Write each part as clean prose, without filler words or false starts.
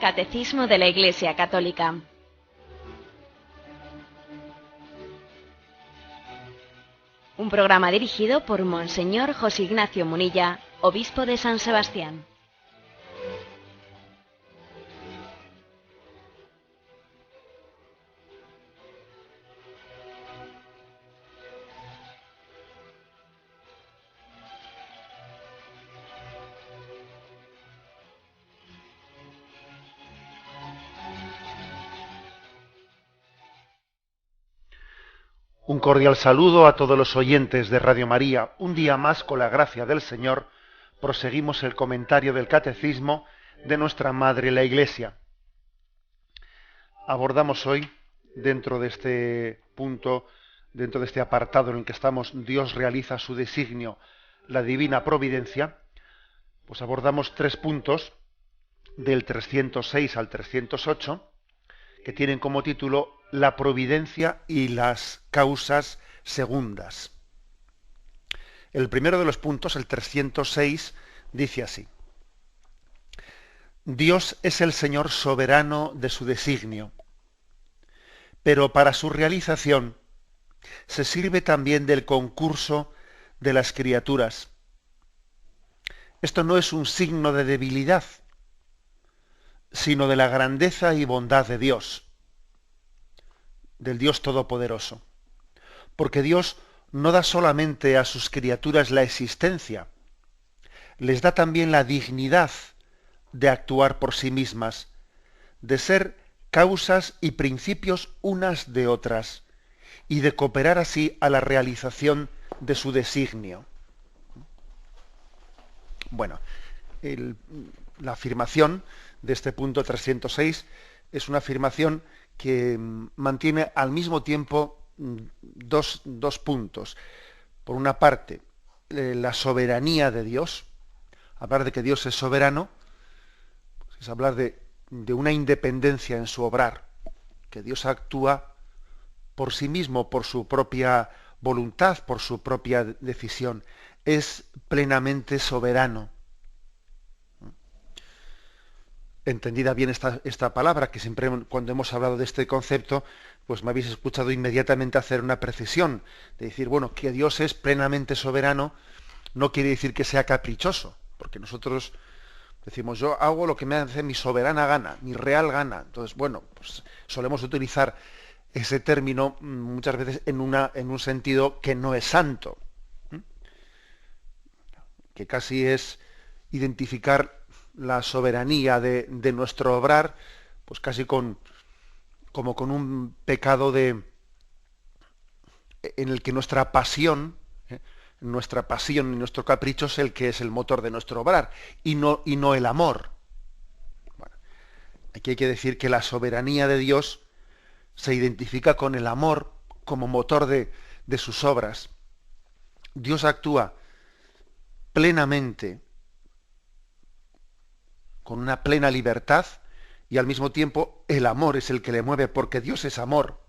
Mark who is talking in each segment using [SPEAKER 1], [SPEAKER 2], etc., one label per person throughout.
[SPEAKER 1] Catecismo de la Iglesia Católica. Un programa dirigido por Monseñor José Ignacio Munilla, obispo de San Sebastián.
[SPEAKER 2] Un cordial saludo a todos los oyentes de Radio María. Un día más, con la gracia del Señor, proseguimos el comentario del Catecismo de nuestra Madre la Iglesia. Abordamos hoy, dentro de este punto, dentro de este apartado en el que estamos, Dios realiza su designio, la divina providencia, pues abordamos 3 puntos, del 306 al 308, que tienen como título la providencia y las causas segundas. El primero de los puntos, el 306, dice así: Dios es el Señor soberano de su designio, pero para su realización se sirve también del concurso de las criaturas. Esto no es un signo de debilidad, sino de la grandeza y bondad de Dios, del Dios Todopoderoso. Porque Dios no da solamente a sus criaturas la existencia, les da también la dignidad de actuar por sí mismas, de ser causas y principios unas de otras, y de cooperar así a la realización de su designio. Bueno, la afirmación de este punto 306 es una afirmación que mantiene al mismo tiempo dos puntos. Por una parte, la soberanía de Dios. Hablar de que Dios es soberano pues es hablar de una independencia en su obrar, que Dios actúa por sí mismo, por su propia voluntad, por su propia decisión. Es plenamente soberano. Entendida bien esta palabra, que siempre cuando hemos hablado de este concepto, pues me habéis escuchado inmediatamente hacer una precisión, de decir, bueno, que Dios es plenamente soberano, no quiere decir que sea caprichoso, porque nosotros decimos, yo hago lo que me hace mi soberana gana, mi real gana. Entonces, bueno, pues solemos utilizar ese término muchas veces en un sentido que no es santo, que casi es identificar la soberanía de nuestro obrar, pues casi como con un pecado en el que nuestra pasión y nuestro capricho es el que es el motor de nuestro obrar, y no el amor. Bueno, aquí hay que decir que la soberanía de Dios se identifica con el amor como motor de sus obras. Dios actúa plenamente, con una plena libertad, y al mismo tiempo el amor es el que le mueve, porque Dios es amor.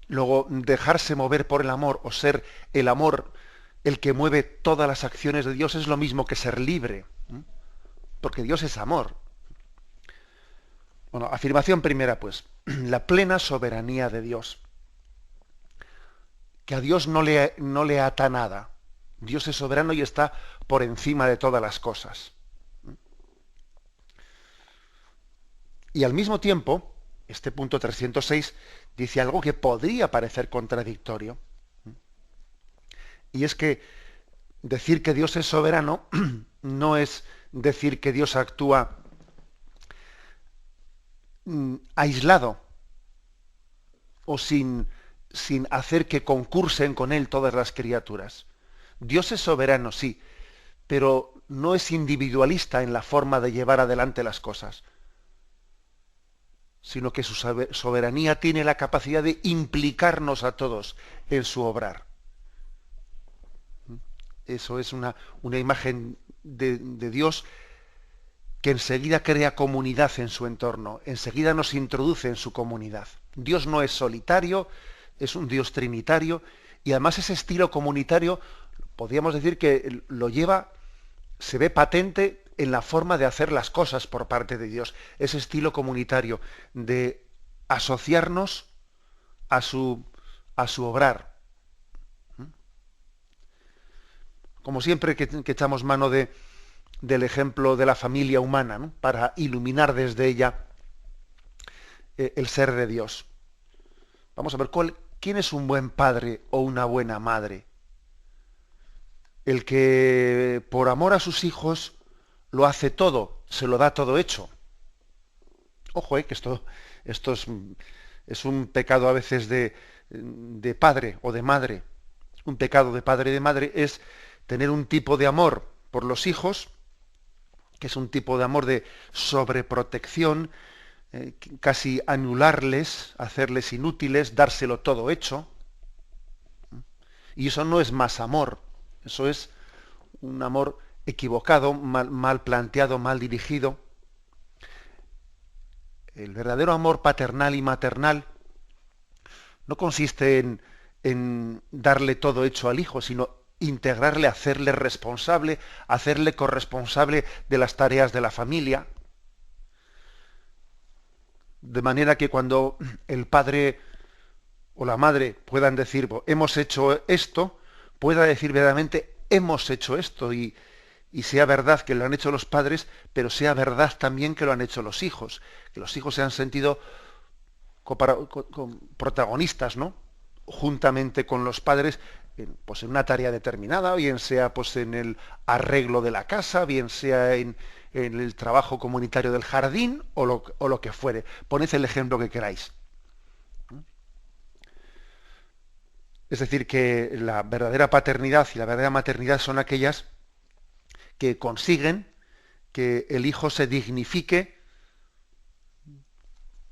[SPEAKER 2] Luego, dejarse mover por el amor o ser el amor el que mueve todas las acciones de Dios es lo mismo que ser libre, porque Dios es amor. Bueno, afirmación primera, pues, la plena soberanía de Dios. Que a Dios no le ata nada. Dios es soberano y está por encima de todas las cosas. Y al mismo tiempo, este punto 306 dice algo que podría parecer contradictorio. Y es que decir que Dios es soberano no es decir que Dios actúa aislado o sin hacer que concursen con él todas las criaturas. Dios es soberano, sí, pero no es individualista en la forma de llevar adelante las cosas, sino que su soberanía tiene la capacidad de implicarnos a todos en su obrar. Eso es una imagen de Dios que enseguida crea comunidad en su entorno, enseguida nos introduce en su comunidad. Dios no es solitario, es un Dios trinitario, y además ese estilo comunitario, podríamos decir que lo lleva, se ve patente en la forma de hacer las cosas por parte de Dios, ese estilo comunitario de asociarnos a su obrar. Como siempre que echamos mano del ejemplo de la familia humana, ¿no? Para iluminar desde ella el ser de Dios. Vamos a ver, ¿quién es un buen padre o una buena madre? El que por amor a sus hijos lo hace todo, se lo da todo hecho. Ojo, que esto es un pecado a veces de padre o de madre. Un pecado de padre y de madre es tener un tipo de amor por los hijos, que es un tipo de amor de sobreprotección, casi anularles, hacerles inútiles, dárselo todo hecho. Y eso no es más amor, eso es un amor equivocado, mal planteado, mal dirigido. El verdadero amor paternal y maternal no consiste en darle todo hecho al hijo, sino integrarle, hacerle responsable, hacerle corresponsable de las tareas de la familia. De manera que cuando el padre o la madre puedan decir, hemos hecho esto, pueda decir verdaderamente, hemos hecho esto, y sea verdad que lo han hecho los padres, pero sea verdad también que lo han hecho los hijos, que los hijos se han sentido protagonistas, ¿no? Juntamente con los padres, pues en una tarea determinada, bien sea pues en el arreglo de la casa, bien sea en el trabajo comunitario del jardín o lo que fuere. Poned el ejemplo que queráis. Es decir, que la verdadera paternidad y la verdadera maternidad son aquellas que consiguen que el hijo se dignifique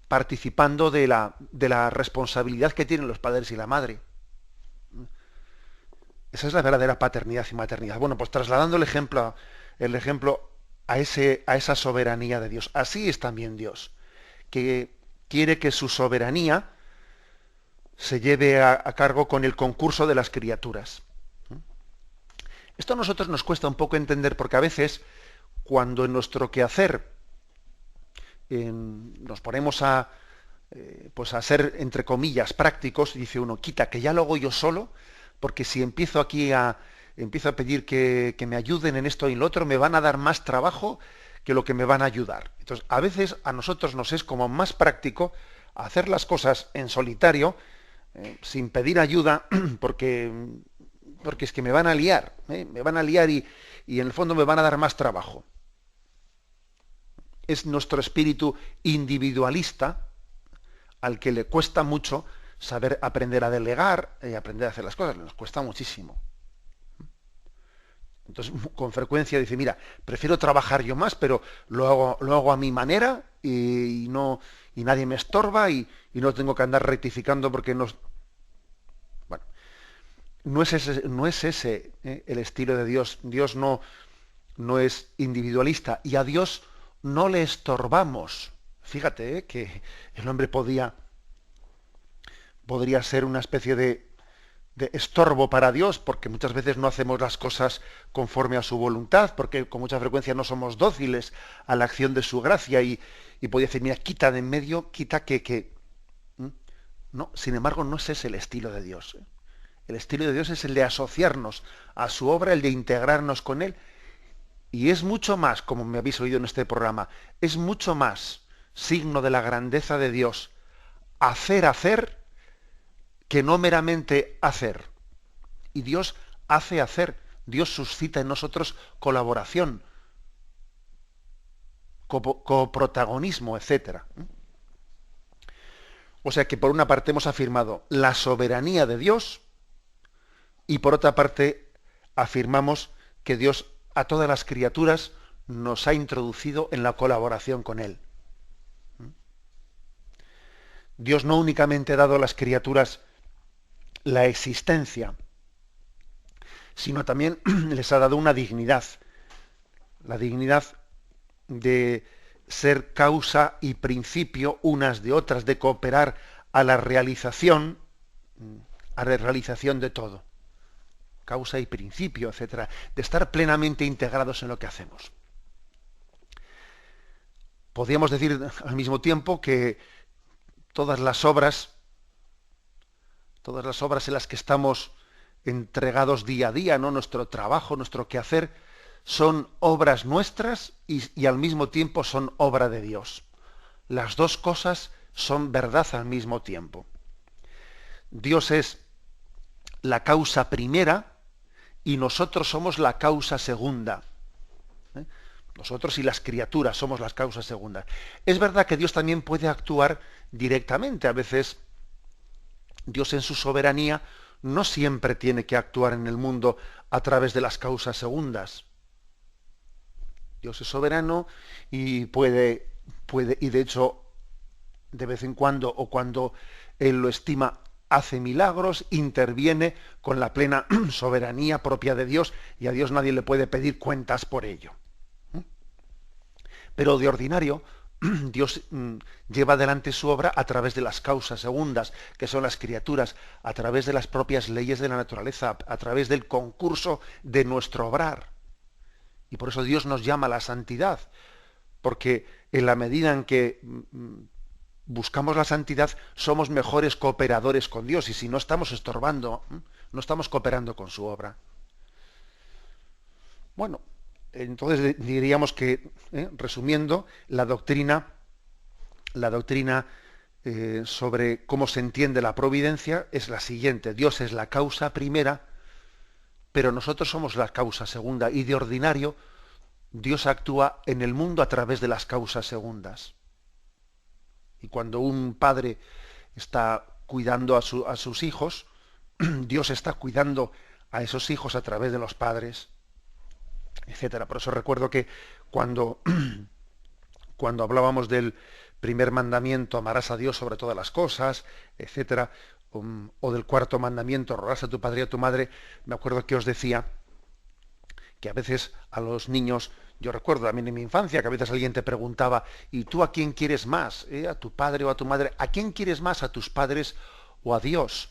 [SPEAKER 2] participando de la responsabilidad que tienen los padres y la madre. Esa es la verdadera paternidad y maternidad. Bueno, pues trasladando el ejemplo a esa soberanía de Dios. Así es también Dios, que quiere que su soberanía se lleve a cabo con el concurso de las criaturas. Esto a nosotros nos cuesta un poco entender, porque a veces, cuando en nuestro quehacer nos ponemos a ser, entre comillas, prácticos, dice uno, quita, que ya lo hago yo solo, porque si empiezo a pedir que me ayuden en esto y en lo otro, me van a dar más trabajo que lo que me van a ayudar. Entonces, a veces a nosotros nos es como más práctico hacer las cosas en solitario, sin pedir ayuda, porque es que me van a liar, y en el fondo me van a dar más trabajo. Es nuestro espíritu individualista al que le cuesta mucho saber aprender a delegar y aprender a hacer las cosas, nos cuesta muchísimo. Entonces, con frecuencia dice, mira, prefiero trabajar yo más, pero lo hago a mi manera y nadie me estorba y no tengo que andar rectificando porque no... Bueno, no es ese el estilo de Dios. Dios no es individualista, y a Dios no le estorbamos. Fíjate que el hombre podría ser una especie de estorbo para Dios, porque muchas veces no hacemos las cosas conforme a su voluntad, porque con mucha frecuencia no somos dóciles a la acción de su gracia, y podría decir, mira, quita de en medio, quita que... No, sin embargo, no es ese el estilo de Dios. El estilo de Dios es el de asociarnos a su obra, el de integrarnos con Él, y es mucho más, como me habéis oído en este programa, es mucho más signo de la grandeza de Dios hacer que no meramente hacer. Y Dios hace hacer, Dios suscita en nosotros colaboración, coprotagonismo, etc. O sea que por una parte hemos afirmado la soberanía de Dios, y por otra parte afirmamos que Dios a todas las criaturas nos ha introducido en la colaboración con Él. Dios no únicamente ha dado a las criaturas la existencia, sino también les ha dado una dignidad, la dignidad de ser causa y principio unas de otras, de cooperar a la realización de todo, causa y principio, etcétera, de estar plenamente integrados en lo que hacemos. podríamos decir al mismo tiempo que todas las obras, todas las obras en las que estamos entregados día a día, ¿no? Nuestro trabajo, nuestro quehacer, son obras nuestras y al mismo tiempo son obra de Dios. Las dos cosas son verdad al mismo tiempo. Dios es la causa primera y nosotros somos la causa segunda. ¿Eh? Nosotros y las criaturas somos las causas segundas. Es verdad que Dios también puede actuar directamente. A veces Dios en su soberanía no siempre tiene que actuar en el mundo a través de las causas segundas. Dios es soberano y puede, y de hecho, de vez en cuando, o cuando Él lo estima, hace milagros, interviene con la plena soberanía propia de Dios, y a Dios nadie le puede pedir cuentas por ello. Pero de ordinario, Dios lleva adelante su obra a través de las causas segundas, que son las criaturas, a través de las propias leyes de la naturaleza, a través del concurso de nuestro obrar. Y por eso Dios nos llama a la santidad, porque en la medida en que buscamos la santidad, somos mejores cooperadores con Dios, y si no estamos estorbando, no estamos cooperando con su obra. Bueno, entonces diríamos que, resumiendo, la doctrina sobre cómo se entiende la providencia es la siguiente: Dios es la causa primera, pero nosotros somos la causa segunda, y de ordinario Dios actúa en el mundo a través de las causas segundas. Y cuando un padre está cuidando a sus hijos, Dios está cuidando a esos hijos a través de los padres, etcétera. Por eso recuerdo que cuando, cuando hablábamos del primer mandamiento, amarás a Dios sobre todas las cosas, etcétera, o del cuarto mandamiento, honrarás a tu padre y a tu madre, me acuerdo que os decía que a veces a los niños, yo recuerdo también en mi infancia, que a veces alguien te preguntaba: ¿y tú a quién quieres más? ¿A tu padre o a tu madre? ¿A quién quieres más? ¿A tus padres o a Dios?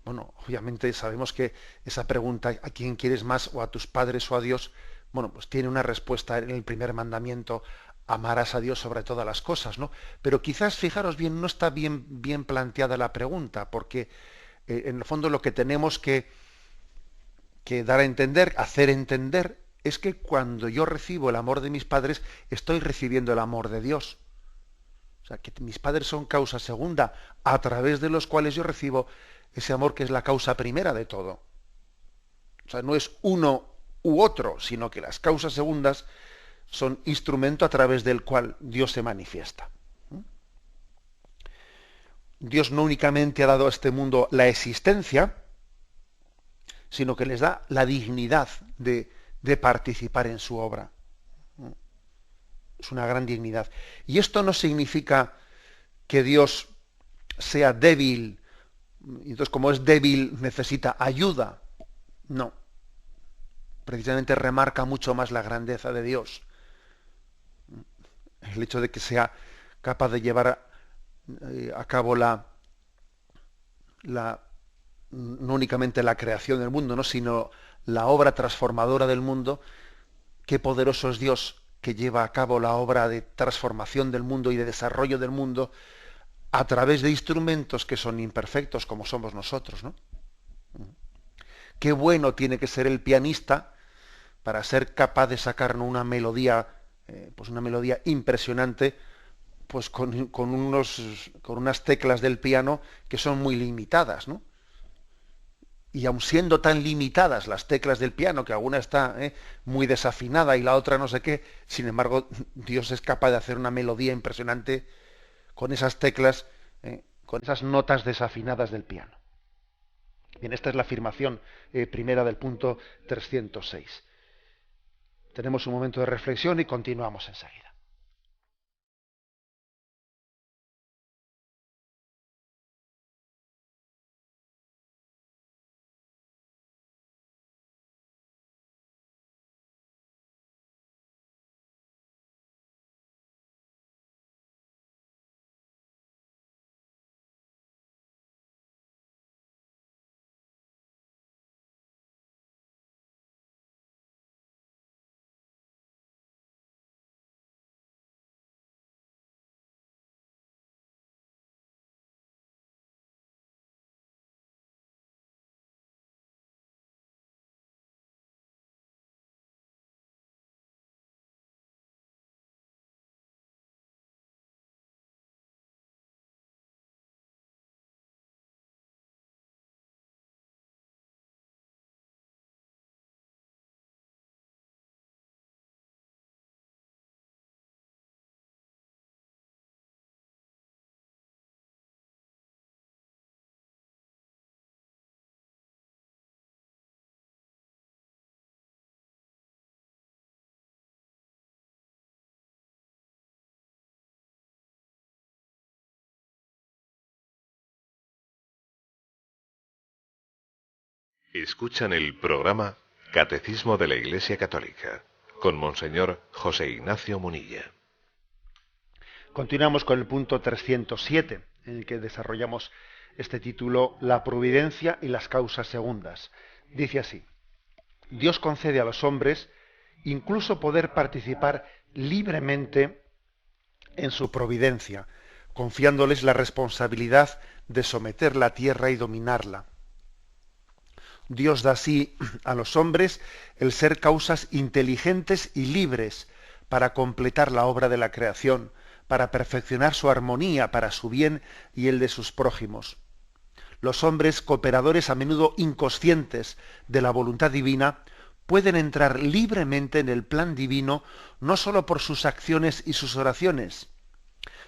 [SPEAKER 2] Bueno, obviamente sabemos que esa pregunta, ¿a quién quieres más, o a tus padres o a Dios? Bueno, pues tiene una respuesta en el primer mandamiento: amarás a Dios sobre todas las cosas, ¿no? Pero quizás, fijaros bien, no está bien planteada la pregunta, porque en el fondo lo que tenemos que dar a entender, hacer entender, es que cuando yo recibo el amor de mis padres, estoy recibiendo el amor de Dios. O sea, que mis padres son causa segunda, a través de los cuales yo recibo ese amor que es la causa primera de todo. O sea, no es uno u otro, sino que las causas segundas son instrumento a través del cual Dios se manifiesta. Dios no únicamente ha dado a este mundo la existencia, sino que les da la dignidad de participar en su obra. Es una gran dignidad. Y esto no significa que Dios sea débil, y entonces como es débil necesita ayuda. No. Precisamente remarca mucho más la grandeza de Dios. El hecho de que sea capaz de llevar a cabo no únicamente la creación del mundo, ¿no?, sino la obra transformadora del mundo. Qué poderoso es Dios, que lleva a cabo la obra de transformación del mundo y de desarrollo del mundo a través de instrumentos que son imperfectos, como somos nosotros, ¿no? Qué bueno tiene que ser el pianista para ser capaz de sacarnos una melodía impresionante, pues con unas teclas del piano que son muy limitadas, ¿no? Y aun siendo tan limitadas las teclas del piano, que alguna está muy desafinada y la otra no sé qué, sin embargo, Dios es capaz de hacer una melodía impresionante con esas teclas, con esas notas desafinadas del piano. Bien, esta es la afirmación primera del punto 306. Tenemos un momento de reflexión y continuamos enseguida.
[SPEAKER 3] Escuchan el programa Catecismo de la Iglesia Católica con Monseñor José Ignacio Munilla.
[SPEAKER 2] Continuamos con el punto 307, en el que desarrollamos este título, La providencia y las causas segundas. Dice así: Dios concede a los hombres incluso poder participar libremente en su providencia, confiándoles la responsabilidad de someter la tierra y dominarla. Dios da así a los hombres el ser causas inteligentes y libres para completar la obra de la creación, para perfeccionar su armonía para su bien y el de sus prójimos. Los hombres, cooperadores a menudo inconscientes de la voluntad divina, pueden entrar libremente en el plan divino no sólo por sus acciones y sus oraciones,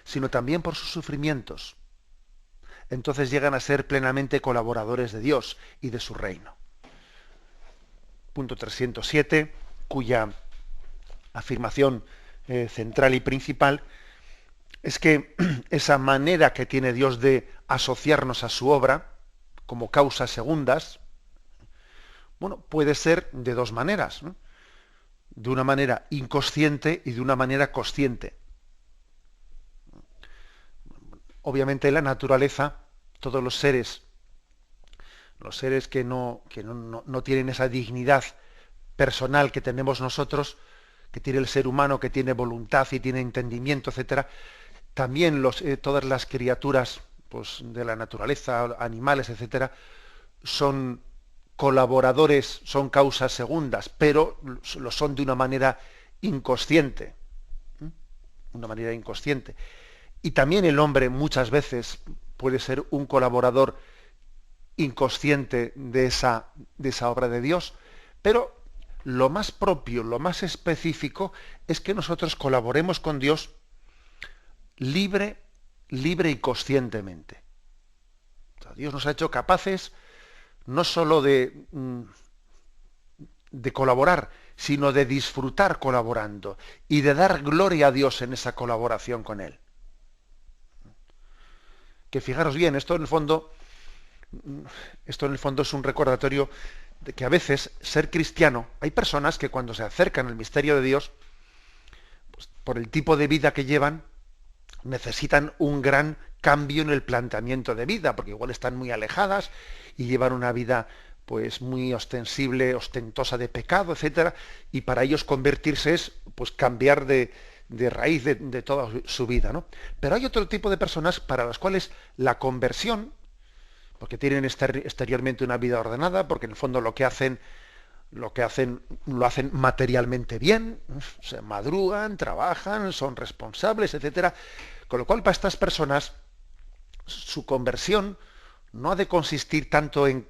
[SPEAKER 2] sino también por sus sufrimientos. Entonces llegan a ser plenamente colaboradores de Dios y de su reino. Punto 307, cuya afirmación central y principal es que esa manera que tiene Dios de asociarnos a su obra como causas segundas, bueno, puede ser de dos maneras, ¿no? De una manera inconsciente y de una manera consciente. Obviamente en la naturaleza, todos los seres que no tienen esa dignidad personal que tenemos nosotros, que tiene el ser humano, que tiene voluntad y tiene entendimiento, etcétera, también todas las criaturas, pues, de la naturaleza, animales, etcétera, son colaboradores, son causas segundas, pero lo son de una manera inconsciente. Una manera inconsciente. Y también el hombre muchas veces puede ser un colaborador inconsciente de esa obra de Dios, pero lo más propio, lo más específico es que nosotros colaboremos con Dios libre y conscientemente. O sea, Dios nos ha hecho capaces no sólo de colaborar, sino de disfrutar colaborando y de dar gloria a Dios en esa colaboración con Él. Que fijaros bien, esto en el fondo es un recordatorio de que a veces ser cristiano, hay personas que cuando se acercan al misterio de Dios, pues, por el tipo de vida que llevan, necesitan un gran cambio en el planteamiento de vida, porque igual están muy alejadas y llevan una vida pues muy ostentosa de pecado, etcétera, y para ellos convertirse es pues cambiar de raíz de toda su vida, ¿no? Pero hay otro tipo de personas para las cuales la conversión, porque tienen exteriormente una vida ordenada, porque en el fondo lo hacen materialmente bien, se madrugan, trabajan, son responsables, etcétera. Con lo cual, para estas personas, su conversión no ha de consistir tanto en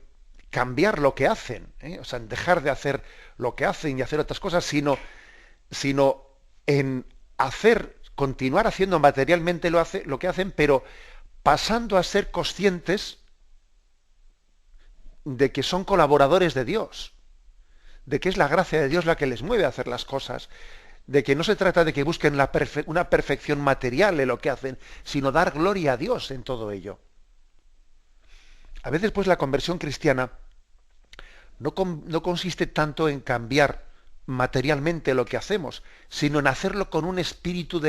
[SPEAKER 2] cambiar lo que hacen, o sea, en dejar de hacer lo que hacen y hacer otras cosas, sino en continuar haciendo materialmente lo que hacen, pero pasando a ser conscientes de que son colaboradores de Dios, de que es la gracia de Dios la que les mueve a hacer las cosas, de que no se trata de que busquen una perfección material en lo que hacen, sino dar gloria a Dios en todo ello. A veces, pues, la conversión cristiana no consiste tanto en cambiar materialmente lo que hacemos, sino en hacerlo con un espíritu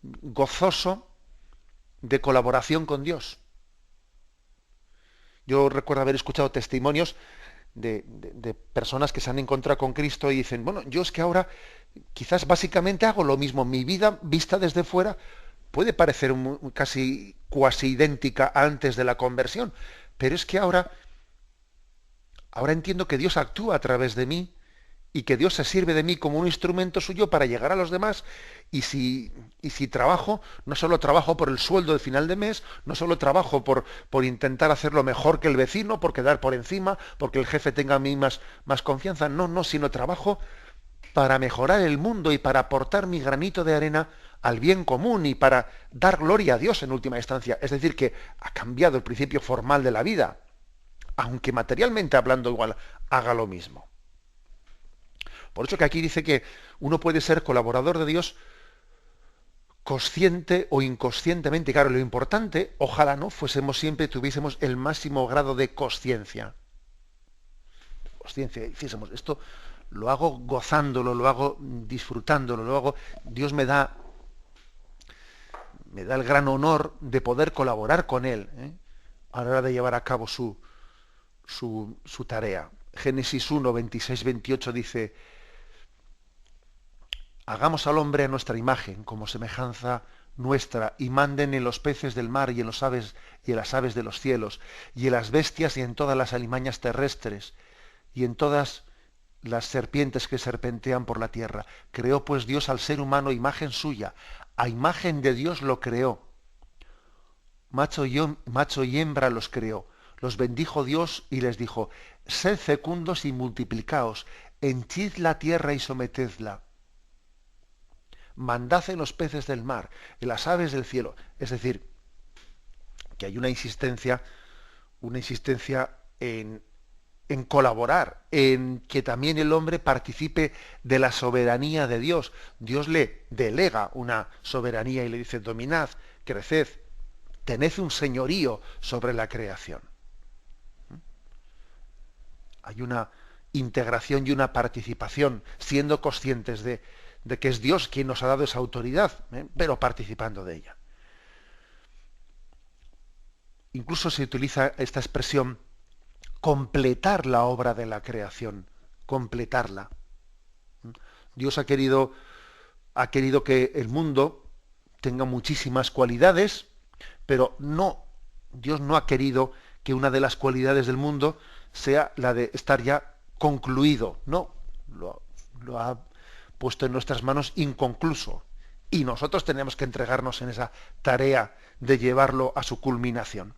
[SPEAKER 2] gozoso de colaboración con Dios. Yo recuerdo haber escuchado testimonios de personas que se han encontrado con Cristo y dicen, bueno, yo es que ahora quizás básicamente hago lo mismo. Mi vida vista desde fuera puede parecer casi cuasi idéntica a antes de la conversión, pero es que ahora entiendo que Dios actúa a través de mí y que Dios se sirve de mí como un instrumento suyo para llegar a los demás, y si trabajo, no solo trabajo por el sueldo de final de mes, no solo trabajo por intentar hacerlo mejor que el vecino, por quedar por encima, porque el jefe tenga a mí más confianza, no, sino trabajo para mejorar el mundo y para aportar mi granito de arena al bien común y para dar gloria a Dios en última instancia. Es decir, que ha cambiado el principio formal de la vida, aunque materialmente hablando igual haga lo mismo. Por eso que aquí dice que uno puede ser colaborador de Dios consciente o inconscientemente. Claro, lo importante, ojalá no tuviésemos el máximo grado de consciencia. conciencia, y dijésemos, esto lo hago gozándolo, lo hago disfrutándolo, lo hago, Dios me da el gran honor de poder colaborar con Él, a la hora de llevar a cabo su tarea. Génesis 1, 26, 28 dice: hagamos al hombre a nuestra imagen, como semejanza nuestra, y manden en los peces del mar y en las aves de los cielos, y en las bestias y en todas las alimañas terrestres, y en todas las serpientes que serpentean por la tierra. Creó pues Dios al ser humano imagen suya, a imagen de Dios lo creó. Macho y hembra los creó. Los bendijo Dios y les dijo: sed fecundos y multiplicaos, henchid la tierra y sometedla. Mandad en los peces del mar, en las aves del cielo. Es decir, que hay una insistencia en colaborar, en que también el hombre participe de la soberanía de Dios. Dios le delega una soberanía y le dice: dominad, creced, tened un señorío sobre la creación. Hay una integración y una participación, siendo conscientes de que es Dios quien nos ha dado esa autoridad, pero participando de ella. Incluso se utiliza esta expresión, completar la obra de la creación, completarla. Dios ha querido que el mundo tenga muchísimas cualidades, pero Dios no ha querido que una de las cualidades del mundo sea la de estar ya concluido. No, lo ha puesto en nuestras manos inconcluso. Y nosotros tenemos que entregarnos en esa tarea de llevarlo a su culminación.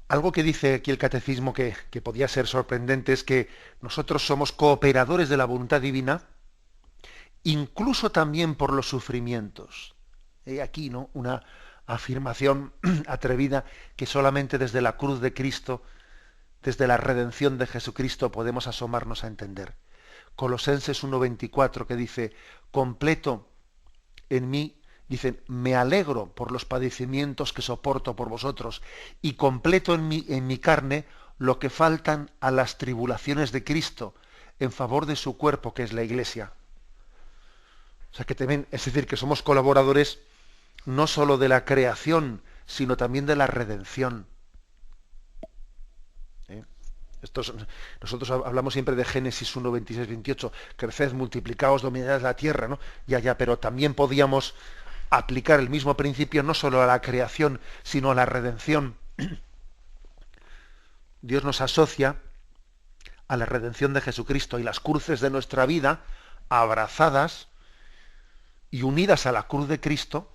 [SPEAKER 2] Algo que dice aquí el catecismo que podía ser sorprendente es que nosotros somos cooperadores de la voluntad divina, incluso también por los sufrimientos. He aquí, ¿no?, una afirmación atrevida que solamente desde la cruz de Cristo, desde la redención de Jesucristo, podemos asomarnos a entender. Colosenses 1:24, que dice: completo en mí, dicen, me alegro por los padecimientos que soporto por vosotros, y completo en mi carne lo que faltan a las tribulaciones de Cristo en favor de su cuerpo, que es la Iglesia. O sea que también, es decir, que somos colaboradores no sólo de la creación, sino también de la redención. Nosotros hablamos siempre de Génesis 1, 26, 28, creced, multiplicaos, dominad la tierra, ¿no? Ya, pero también podíamos aplicar el mismo principio no solo a la creación, sino a la redención. Dios nos asocia a la redención de Jesucristo, y las cruces de nuestra vida, abrazadas y unidas a la cruz de Cristo,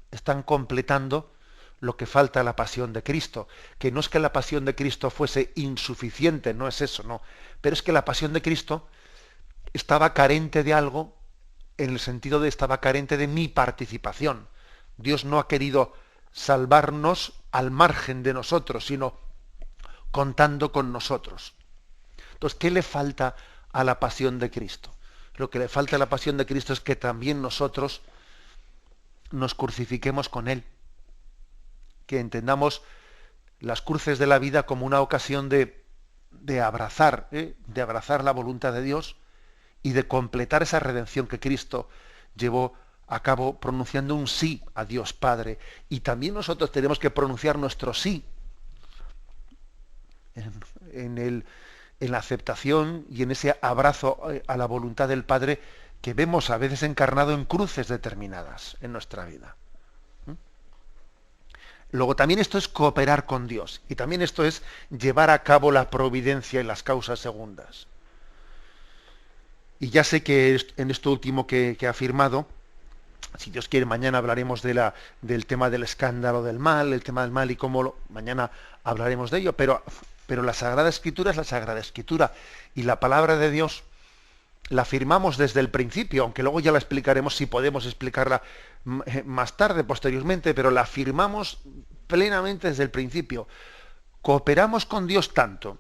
[SPEAKER 2] están completando lo que falta a la pasión de Cristo. Que no es que la pasión de Cristo fuese insuficiente, no es eso, no. Pero es que la pasión de Cristo estaba carente de algo, en el sentido de estaba carente de mi participación. Dios no ha querido salvarnos al margen de nosotros, sino contando con nosotros. Entonces, ¿qué le falta a la pasión de Cristo? Lo que le falta a la pasión de Cristo es que también nosotros nos crucifiquemos con Él. Que entendamos las cruces de la vida como una ocasión de abrazar la voluntad de Dios y de completar esa redención que Cristo llevó a cabo pronunciando un sí a Dios Padre. Y también nosotros tenemos que pronunciar nuestro sí en la aceptación y en ese abrazo a la voluntad del Padre que vemos a veces encarnado en cruces determinadas en nuestra vida. Luego también esto es cooperar con Dios, y también esto es llevar a cabo la providencia y las causas segundas. Y ya sé que en esto último que he afirmado, si Dios quiere, mañana hablaremos del tema del escándalo del mal, el tema del mal y cómo mañana hablaremos de ello, pero la Sagrada Escritura es la Sagrada Escritura, y la palabra de Dios la afirmamos desde el principio, aunque luego ya la explicaremos si podemos explicarla más tarde, posteriormente, pero la afirmamos plenamente desde el principio. Cooperamos con Dios tanto.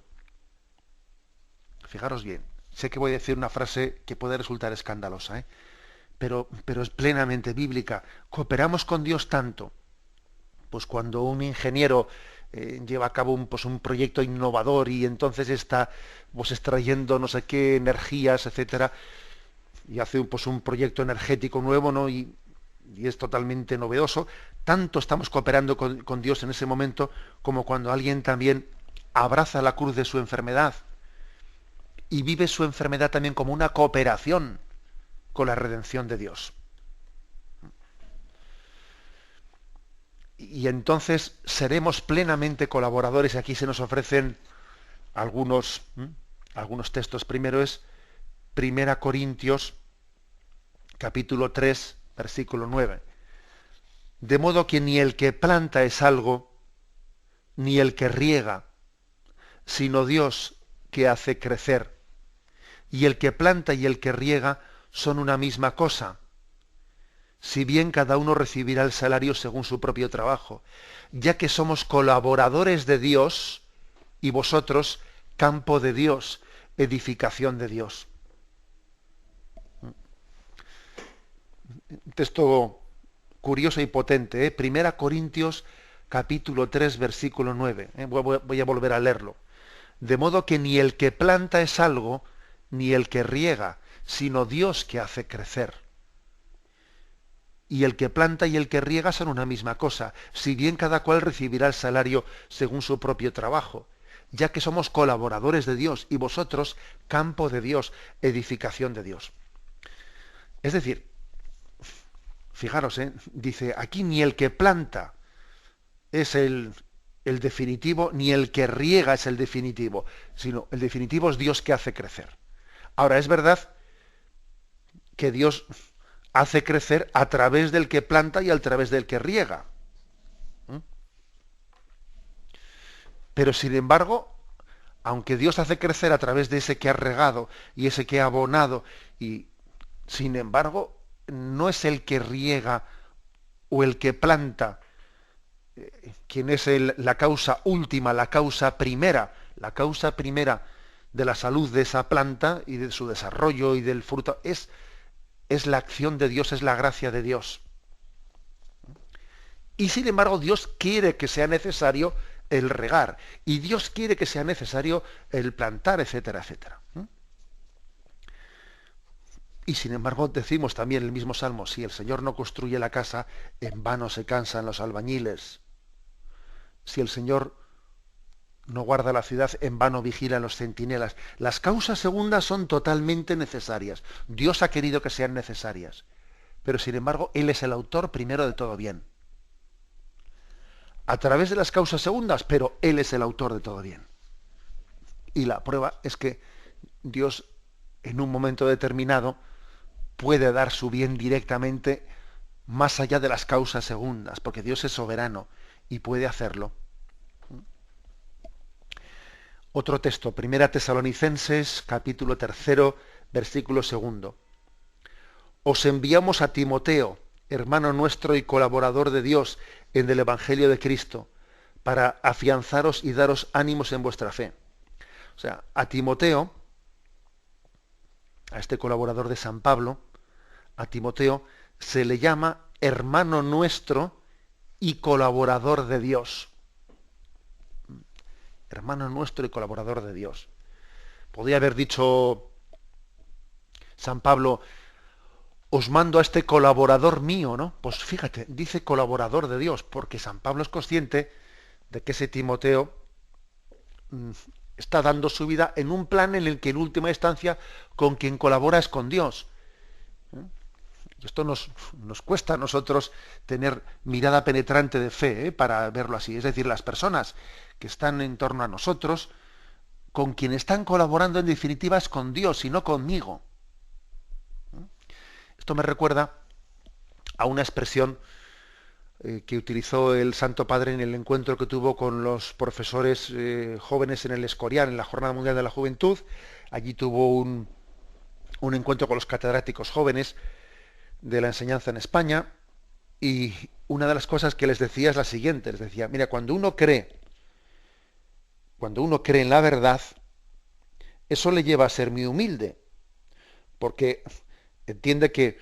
[SPEAKER 2] Fijaros bien, sé que voy a decir una frase que puede resultar escandalosa, pero es plenamente bíblica. Cooperamos con Dios tanto. Pues cuando un ingeniero lleva a cabo un proyecto innovador y entonces está pues extrayendo no sé qué energías, etcétera, y hace un proyecto energético nuevo, ¿no? Y es totalmente novedoso. Tanto estamos cooperando con Dios en ese momento como cuando alguien también abraza la cruz de su enfermedad y vive su enfermedad también como una cooperación con la redención de Dios. Y entonces seremos plenamente colaboradores. Aquí se nos ofrecen algunos textos. Primero es 1 Corintios, capítulo 3, versículo 9. De modo que ni el que planta es algo, ni el que riega, sino Dios que hace crecer. Y el que planta y el que riega son una misma cosa, si bien cada uno recibirá el salario según su propio trabajo, ya que somos colaboradores de Dios y vosotros campo de Dios, edificación de Dios. Texto curioso y potente, ¿eh? 1 Corintios capítulo 3, versículo 9. Voy a volver a leerlo. De modo que ni el que planta es algo, ni el que riega, sino Dios que hace crecer. Y el que planta y el que riega son una misma cosa, si bien cada cual recibirá el salario según su propio trabajo, ya que somos colaboradores de Dios y vosotros campo de Dios, edificación de Dios. Es decir, fijaros, dice aquí ni el que planta es el definitivo, ni el que riega es el definitivo, sino el definitivo es Dios que hace crecer. Ahora, es verdad que Dios hace crecer a través del que planta y a través del que riega. Pero sin embargo, aunque Dios hace crecer a través de ese que ha regado y ese que ha abonado, y sin embargo, no es el que riega o el que planta quien es la causa última, la causa primera de la salud de esa planta y de su desarrollo y del fruto, es la acción de Dios, es la gracia de Dios. Y sin embargo, Dios quiere que sea necesario el regar, y Dios quiere que sea necesario el plantar, etcétera, etcétera. Y sin embargo, decimos también en el mismo Salmo, si el Señor no construye la casa, en vano se cansan los albañiles. Si el Señor no guarda la ciudad, en vano vigilan los centinelas. Las causas segundas son totalmente necesarias. Dios ha querido que sean necesarias. Pero sin embargo, Él es el autor primero de todo bien. A través de las causas segundas, pero Él es el autor de todo bien. Y la prueba es que Dios, en un momento determinado, puede dar su bien directamente más allá de las causas segundas, porque Dios es soberano y puede hacerlo. Otro texto, 1 Tesalonicenses, capítulo 3, versículo 2. Os enviamos a Timoteo, hermano nuestro y colaborador de Dios en el Evangelio de Cristo, para afianzaros y daros ánimos en vuestra fe. O sea, a Timoteo, a este colaborador de San Pablo, a Timoteo se le llama hermano nuestro y colaborador de Dios. Hermano nuestro y colaborador de Dios. Podría haber dicho San Pablo, os mando a este colaborador mío, ¿no? Pues fíjate, dice colaborador de Dios, porque San Pablo es consciente de que ese Timoteo está dando su vida en un plan en el que en última instancia con quien colabora es con Dios. Esto nos cuesta a nosotros tener mirada penetrante de fe, para verlo así. Es decir, las personas que están en torno a nosotros, con quien están colaborando en definitiva es con Dios y no conmigo. Esto me recuerda a una expresión que utilizó el Santo Padre en el encuentro que tuvo con los profesores jóvenes en el Escorial, en la Jornada Mundial de la Juventud. Allí tuvo un encuentro con los catedráticos jóvenes de la enseñanza en España, y una de las cosas que les decía es la siguiente. Les decía, mira, cuando uno cree en la verdad, eso le lleva a ser muy humilde, porque entiende que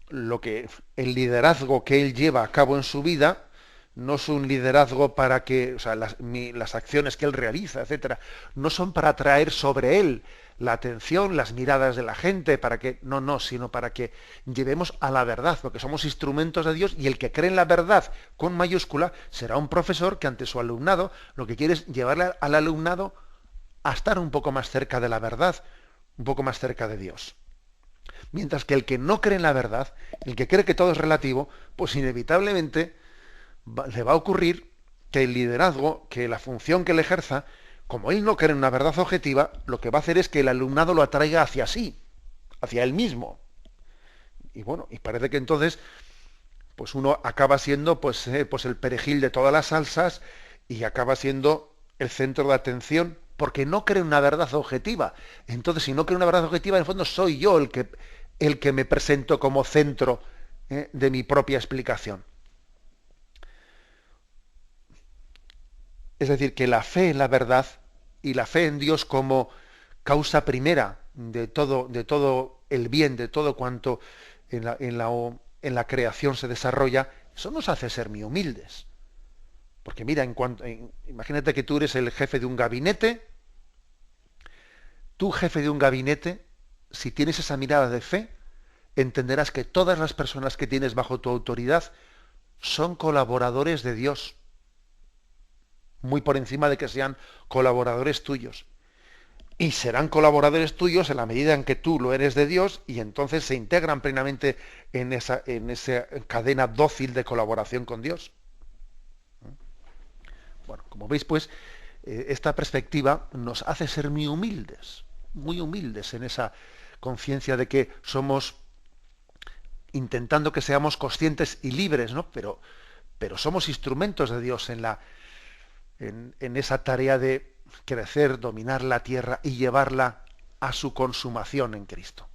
[SPEAKER 2] el liderazgo que él lleva a cabo en su vida no es un liderazgo para que, o sea, las acciones que él realiza, etcétera, no son para atraer sobre él la atención, las miradas de la gente, para que, no, sino para que llevemos a la verdad, porque somos instrumentos de Dios, y el que cree en la verdad con mayúscula será un profesor que ante su alumnado lo que quiere es llevarle al alumnado a estar un poco más cerca de la verdad, un poco más cerca de Dios. Mientras que el que no cree en la verdad, el que cree que todo es relativo, pues inevitablemente le va a ocurrir que el liderazgo, que la función que él ejerza, como él no cree en una verdad objetiva, lo que va a hacer es que el alumnado lo atraiga hacia sí, hacia él mismo. Y bueno, y parece que entonces pues uno acaba siendo pues el perejil de todas las salsas y acaba siendo el centro de atención porque no cree en una verdad objetiva. Entonces, si no cree en una verdad objetiva, en el fondo soy yo el que me presento como centro de mi propia explicación. Es decir, que la fe en la verdad y la fe en Dios como causa primera de todo el bien, de todo cuanto en la creación se desarrolla, eso nos hace ser muy humildes. Porque mira, imagínate que tú eres el jefe de un gabinete, tú jefe de un gabinete, si tienes esa mirada de fe, entenderás que todas las personas que tienes bajo tu autoridad son colaboradores de Dios, muy por encima de que sean colaboradores tuyos. Y serán colaboradores tuyos en la medida en que tú lo eres de Dios, y entonces se integran plenamente en esa cadena dócil de colaboración con Dios. Bueno, como veis, pues, esta perspectiva nos hace ser muy humildes en esa conciencia de que somos, intentando que seamos conscientes y libres, ¿no? Pero somos instrumentos de Dios en esa tarea de crecer, dominar la tierra y llevarla a su consumación en Cristo.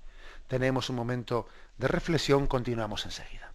[SPEAKER 2] Tenemos un momento de reflexión, continuamos enseguida.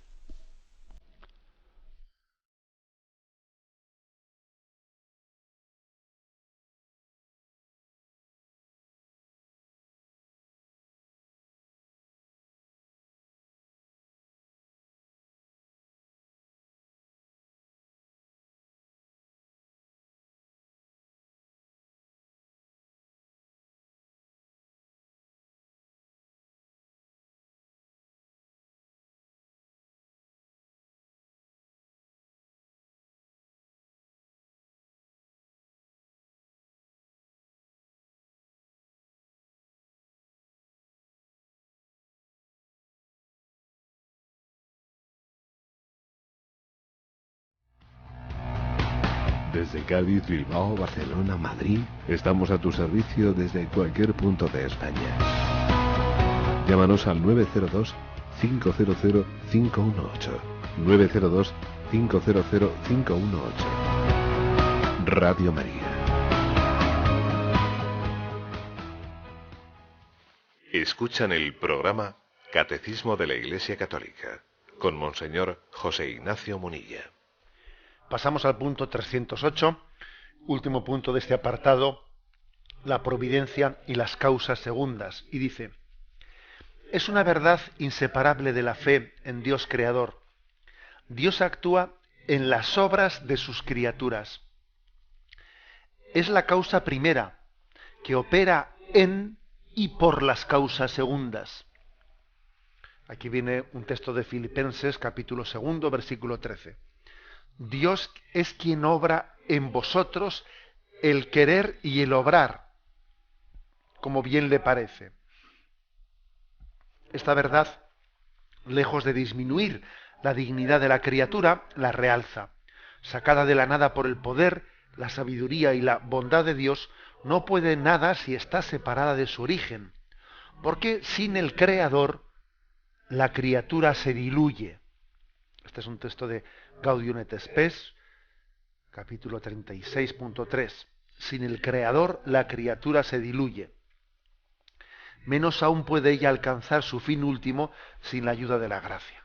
[SPEAKER 3] Desde Cádiz, Bilbao, Barcelona, Madrid, estamos a tu servicio desde cualquier punto de España. Llámanos al 902-500-518. 902-500-518. Radio María. Escuchan el programa Catecismo de la Iglesia Católica con Monseñor José Ignacio Munilla.
[SPEAKER 2] Pasamos al punto 308, último punto de este apartado, la providencia y las causas segundas. Y dice, es una verdad inseparable de la fe en Dios creador. Dios actúa en las obras de sus criaturas. Es la causa primera que opera en y por las causas segundas. Aquí viene un texto de Filipenses, capítulo 2, versículo 13. Dios es quien obra en vosotros el querer y el obrar, como bien le parece. Esta verdad, lejos de disminuir la dignidad de la criatura, la realza. Sacada de la nada por el poder, la sabiduría y la bondad de Dios, no puede nada si está separada de su origen, porque sin el Creador, la criatura se diluye. Este es un texto de Gaudium et Spes, capítulo 36.3. Sin el Creador, la criatura se diluye. Menos aún puede ella alcanzar su fin último sin la ayuda de la gracia.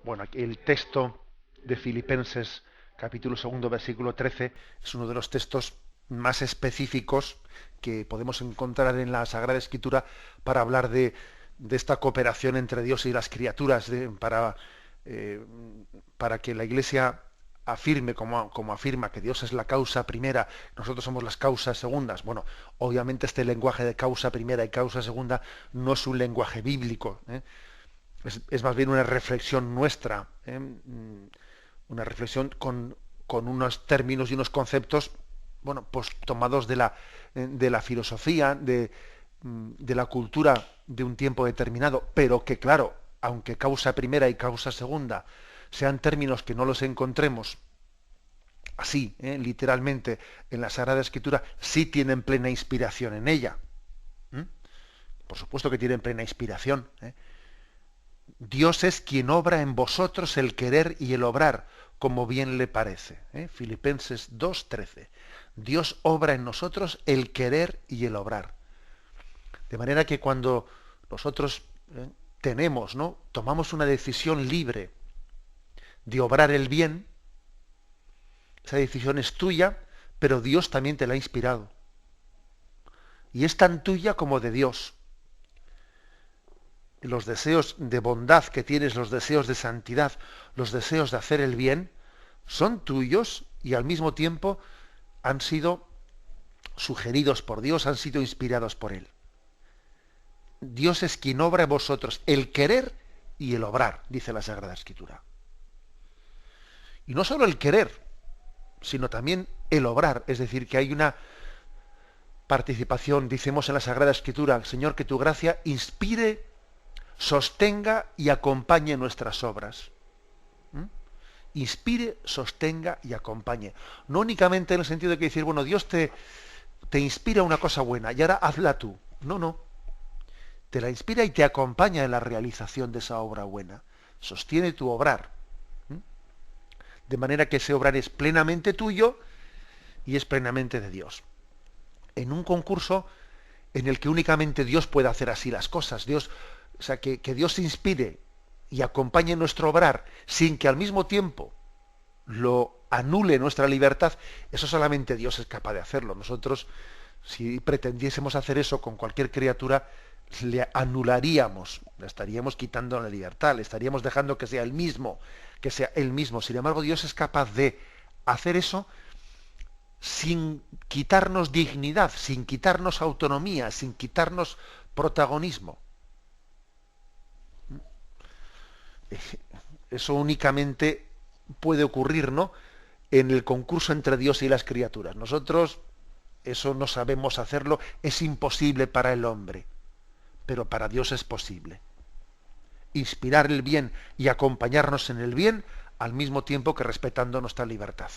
[SPEAKER 2] Bueno, aquí el texto de Filipenses, capítulo 2, versículo 13, es uno de los textos más específicos que podemos encontrar en la Sagrada Escritura para hablar de esta cooperación entre Dios y las criaturas, para eh, para que la Iglesia afirme, como afirma, que Dios es la causa primera, nosotros somos las causas segundas. Bueno, obviamente este lenguaje de causa primera y causa segunda no es un lenguaje bíblico, ¿eh? Es más bien una reflexión nuestra, ¿eh? Una reflexión con unos términos y unos conceptos, bueno, pues tomados de la filosofía, de la cultura de un tiempo determinado, pero que claro, aunque causa primera y causa segunda sean términos que no los encontremos así, literalmente, en la Sagrada Escritura, sí tienen plena inspiración en ella. Por supuesto que tienen plena inspiración. Dios es quien obra en vosotros el querer y el obrar, como bien le parece. Filipenses 2:13. Dios obra en nosotros el querer y el obrar. De manera que cuando nosotros tenemos, ¿no?, tomamos una decisión libre de obrar el bien, esa decisión es tuya, pero Dios también te la ha inspirado. Y es tan tuya como de Dios. Los deseos de bondad que tienes, los deseos de santidad, los deseos de hacer el bien, son tuyos y al mismo tiempo han sido sugeridos por Dios, han sido inspirados por Él. Dios es quien obra en vosotros el querer y el obrar, dice la Sagrada Escritura. Y no solo el querer, sino también el obrar, es decir, que hay una participación, decimos en la Sagrada Escritura, Señor, que tu gracia inspire, sostenga y acompañe nuestras obras. Inspire, sostenga y acompañe. No únicamente en el sentido de que decir, bueno, Dios te inspira una cosa buena y ahora hazla tú. No, no. Te la inspira y te acompaña en la realización de esa obra buena. Sostiene tu obrar. De manera que ese obrar es plenamente tuyo y es plenamente de Dios. En un concurso en el que únicamente Dios puede hacer así las cosas, o sea, que Dios se inspire y acompañe nuestro obrar sin que al mismo tiempo lo anule nuestra libertad, eso solamente Dios es capaz de hacerlo. Nosotros, si pretendiésemos hacer eso con cualquier criatura, le anularíamos, le estaríamos quitando la libertad, le estaríamos dejando que sea él mismo. Sin embargo, Dios es capaz de hacer eso sin quitarnos dignidad, sin quitarnos autonomía, sin quitarnos protagonismo. Eso únicamente puede ocurrir, ¿no?, en el concurso entre Dios y las criaturas. Nosotros eso no sabemos hacerlo, es imposible para el hombre, pero para Dios es posible. Inspirar el bien y acompañarnos en el bien al mismo tiempo que respetando nuestra libertad.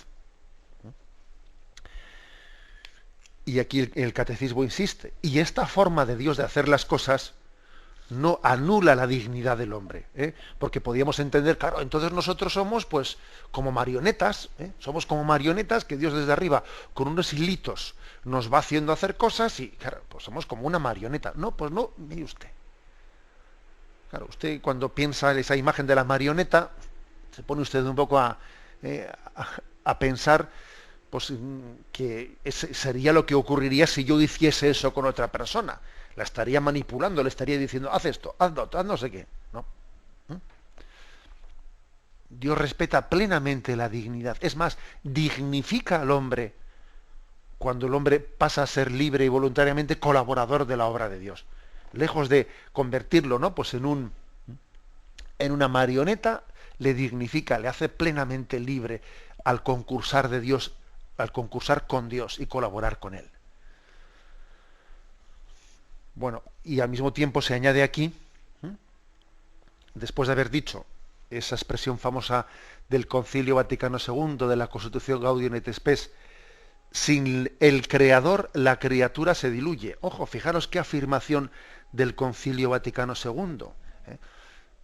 [SPEAKER 2] Y aquí el catecismo insiste, y esta forma de Dios de hacer las cosas no anula la dignidad del hombre, porque podíamos entender, claro, entonces nosotros somos pues como marionetas, somos como marionetas que Dios desde arriba con unos hilitos nos va haciendo hacer cosas y claro, pues somos como una marioneta. No, pues no, mire usted. Claro, usted cuando piensa en esa imagen de la marioneta, se pone usted un poco a pensar pues que sería lo que ocurriría si yo hiciese eso con otra persona. La estaría manipulando, le estaría diciendo, haz esto, haz no sé qué. ¿No? Dios respeta plenamente la dignidad. Es más, dignifica al hombre cuando el hombre pasa a ser libre y voluntariamente colaborador de la obra de Dios. Lejos de convertirlo, ¿no?, pues en una marioneta, le dignifica, le hace plenamente libre al concursar de Dios, al concursar con Dios y colaborar con Él. Bueno, y al mismo tiempo se añade aquí, después de haber dicho esa expresión famosa del Concilio Vaticano II, de la Constitución Gaudium et Spes, sin el Creador la criatura se diluye. Ojo, fijaros qué afirmación del Concilio Vaticano II,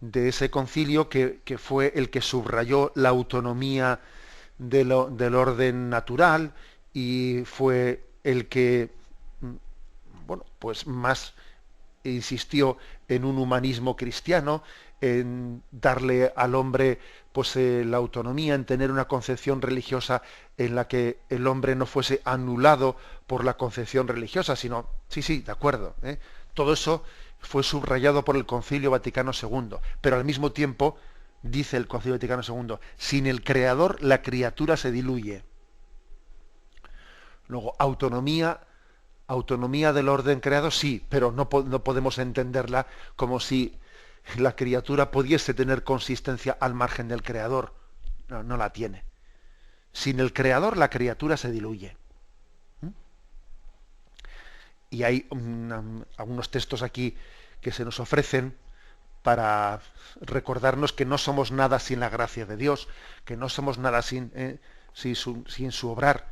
[SPEAKER 2] de ese concilio que fue el que subrayó la autonomía del orden natural y fue el que pues más insistió en un humanismo cristiano, en darle al hombre pues la autonomía, en tener una concepción religiosa en la que el hombre no fuese anulado por la concepción religiosa, sino, sí, de acuerdo, todo eso fue subrayado por el Concilio Vaticano II, pero al mismo tiempo dice el Concilio Vaticano II, sin el Creador la criatura se diluye. Luego, autonomía del orden creado, sí, pero no podemos entenderla como si la criatura pudiese tener consistencia al margen del Creador. No la tiene. Sin el Creador la criatura se diluye. Y hay algunos textos aquí que se nos ofrecen para recordarnos que no somos nada sin la gracia de Dios, que no somos nada sin su obrar.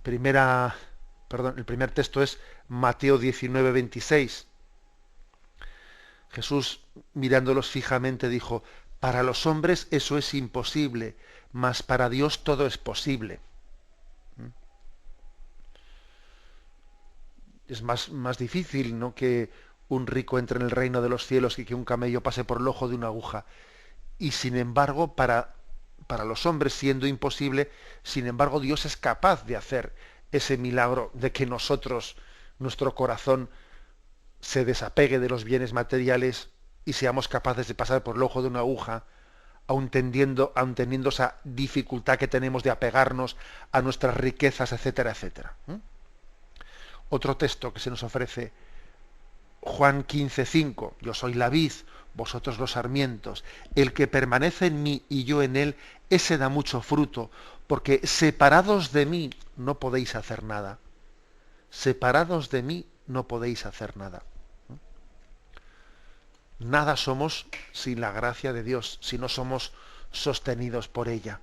[SPEAKER 2] El primer texto es Mateo 19, 26. Jesús, mirándolos fijamente, dijo: para los hombres eso es imposible, mas para Dios todo es posible. Es más difícil, ¿no?, que un rico entre en el reino de los cielos y que un camello pase por el ojo de una aguja. Y sin embargo, para los hombres, siendo imposible, sin embargo, Dios es capaz de hacer ese milagro de que nuestro corazón se desapegue de los bienes materiales y seamos capaces de pasar por el ojo de una aguja, aun teniendo esa dificultad que tenemos de apegarnos a nuestras riquezas, etcétera, etcétera. Otro texto que se nos ofrece, Juan 15:5, yo soy la vid, vosotros los sarmientos, el que permanece en mí y yo en él, ese da mucho fruto, porque separados de mí no podéis hacer nada. Separados de mí no podéis hacer nada. Nada somos sin la gracia de Dios, si no somos sostenidos por ella.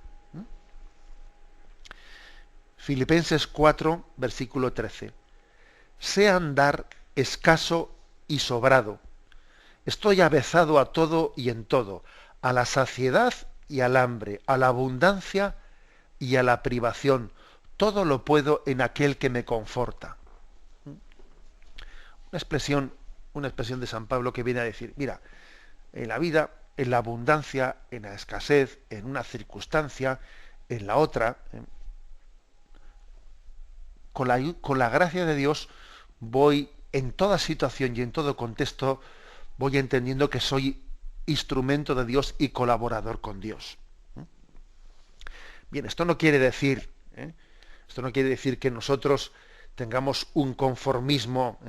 [SPEAKER 2] Filipenses 4, versículo 13. Sé andar escaso y sobrado. Estoy avezado a todo y en todo, a la saciedad y al hambre, a la abundancia y a la privación. Todo lo puedo en aquel que me conforta. Una expresión de San Pablo que viene a decir, mira, en la vida, en la abundancia, en la escasez, en una circunstancia, en la otra, con la gracia de Dios voy en toda situación y en todo contexto, voy entendiendo que soy instrumento de Dios y colaborador con Dios. Bien, esto no quiere decir que nosotros tengamos un conformismo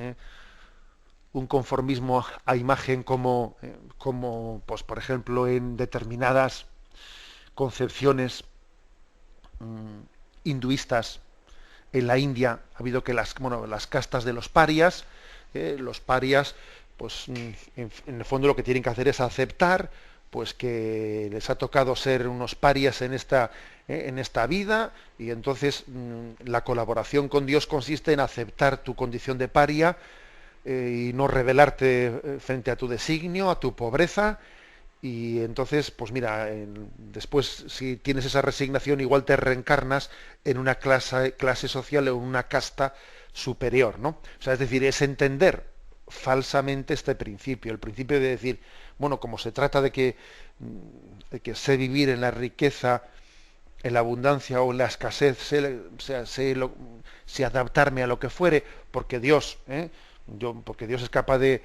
[SPEAKER 2] a imagen como pues, por ejemplo, en determinadas concepciones hinduistas. En la India ha habido que las castas de los parias, pues en el fondo lo que tienen que hacer es aceptar pues que les ha tocado ser unos parias en esta vida, y entonces la colaboración con Dios consiste en aceptar tu condición de paria y no rebelarte frente a tu designio, a tu pobreza. Y entonces, pues mira, después si tienes esa resignación, igual te reencarnas en una clase social o en una casta superior, ¿no? O sea, es decir, es entender falsamente este principio, el principio de decir, bueno, como se trata de que sé vivir en la riqueza, en la abundancia o en la escasez, sé adaptarme a lo que fuere, porque Dios es capaz de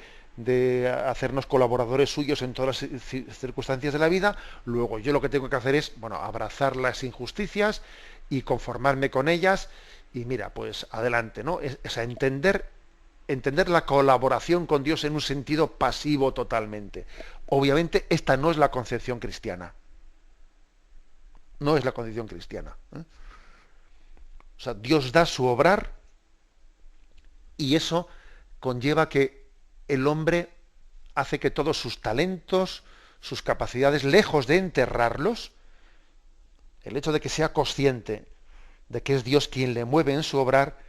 [SPEAKER 2] hacernos colaboradores suyos en todas las circunstancias de la vida. Luego yo lo que tengo que hacer es, abrazar las injusticias y conformarme con ellas, y mira, pues adelante, ¿no? Es entender la colaboración con Dios en un sentido pasivo totalmente. Obviamente esta no es la concepción cristiana. No es la concepción cristiana. O sea, Dios da su obrar y eso conlleva que el hombre hace que todos sus talentos, sus capacidades, lejos de enterrarlos, el hecho de que sea consciente de que es Dios quien le mueve en su obrar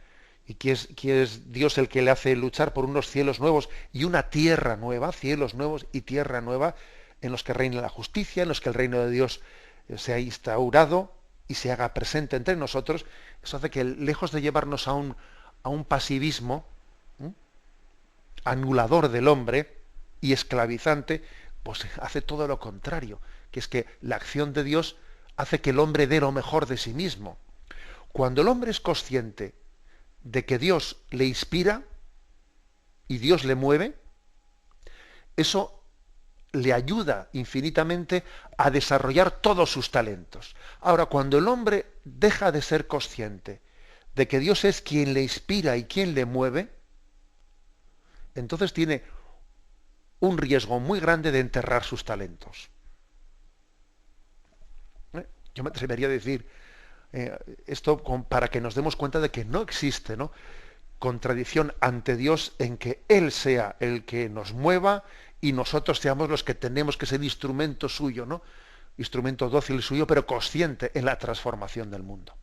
[SPEAKER 2] y que es Dios el que le hace luchar por unos cielos nuevos y una tierra nueva, cielos nuevos y tierra nueva, en los que reine la justicia, en los que el reino de Dios sea instaurado y se haga presente entre nosotros. Eso hace que, lejos de llevarnos a un pasivismo anulador del hombre y esclavizante, pues hace todo lo contrario, que es que la acción de Dios hace que el hombre dé lo mejor de sí mismo. Cuando el hombre es consciente de que Dios le inspira y Dios le mueve, eso le ayuda infinitamente a desarrollar todos sus talentos. Ahora, cuando el hombre deja de ser consciente de que Dios es quien le inspira y quien le mueve, entonces tiene un riesgo muy grande de enterrar sus talentos. Yo me atrevería a decir esto para que nos demos cuenta de que no existe, ¿no?, contradicción ante Dios en que Él sea el que nos mueva y nosotros seamos los que tenemos que ser instrumento suyo, ¿no? Instrumento dócil suyo, pero consciente en la transformación del mundo.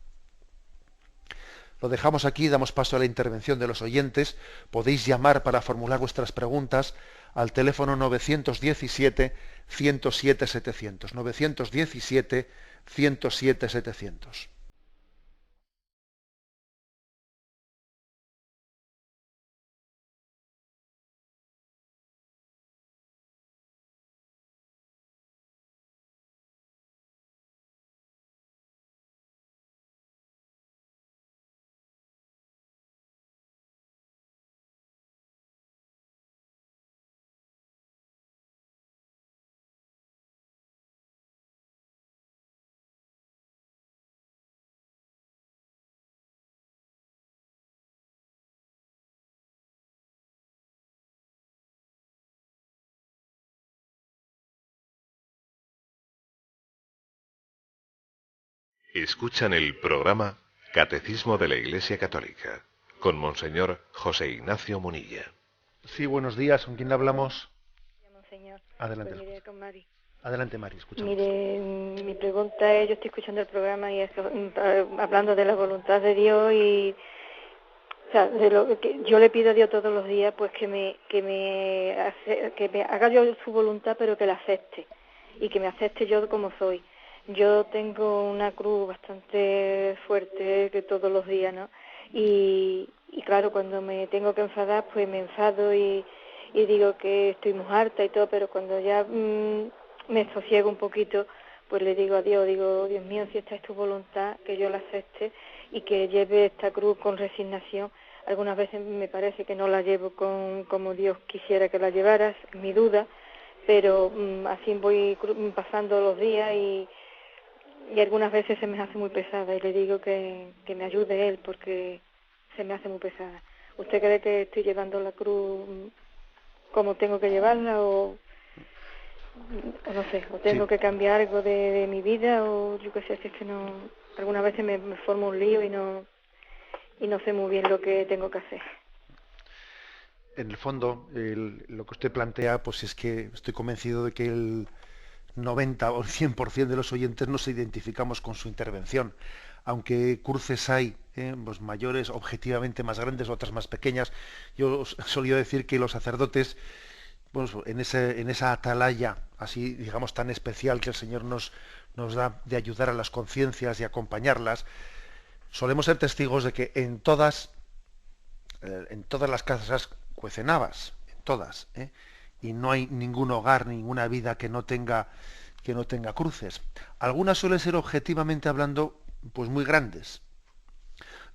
[SPEAKER 2] Lo dejamos aquí, damos paso a la intervención de los oyentes. Podéis llamar para formular vuestras preguntas al teléfono 917-107-700. 917-107-700.
[SPEAKER 3] Escuchan el programa Catecismo de la Iglesia Católica con Monseñor José Ignacio Munilla.
[SPEAKER 2] Sí, buenos días. ¿Con quién hablamos?
[SPEAKER 4] Monseñor.
[SPEAKER 2] Adelante.
[SPEAKER 4] Pues mire, con Mari.
[SPEAKER 2] Adelante, Mari, escuchamos.
[SPEAKER 4] Mire, mi pregunta es, yo estoy escuchando el programa y eso, hablando de la voluntad de Dios y, o sea, de lo que yo le pido a Dios todos los días, pues que me haga yo su voluntad, pero que la acepte y que me acepte yo como soy. Yo tengo una cruz bastante fuerte que todos los días, ¿no? Y claro, cuando me tengo que enfadar, pues me enfado y digo que estoy muy harta y todo, pero cuando ya me sosiego un poquito, pues le digo a Dios, Dios mío, si esta es tu voluntad, que yo la acepte y que lleve esta cruz con resignación. Algunas veces me parece que no la llevo como Dios quisiera que la llevaras, mi duda, pero así voy pasando los días y algunas veces se me hace muy pesada y le digo que me ayude Él porque se me hace muy pesada. ¿Usted cree que estoy llevando la cruz como tengo que llevarla o no sé, o tengo que cambiar algo de mi vida o yo qué sé, si es que no, algunas veces me formo un lío y no sé muy bien lo que tengo que hacer?
[SPEAKER 2] En el fondo, lo que usted plantea, pues es que estoy convencido de que el 90 o el 100% de los oyentes nos identificamos con su intervención. Aunque cruces hay, pues mayores, objetivamente más grandes, otras más pequeñas, yo solía decir que los sacerdotes, pues, en esa atalaya, así digamos tan especial que el Señor nos da de ayudar a las conciencias y acompañarlas, solemos ser testigos de que en todas las casas cuecen habas, en todas, y no hay ningún hogar, ninguna vida que no tenga cruces. Algunas suelen ser objetivamente hablando, pues muy grandes,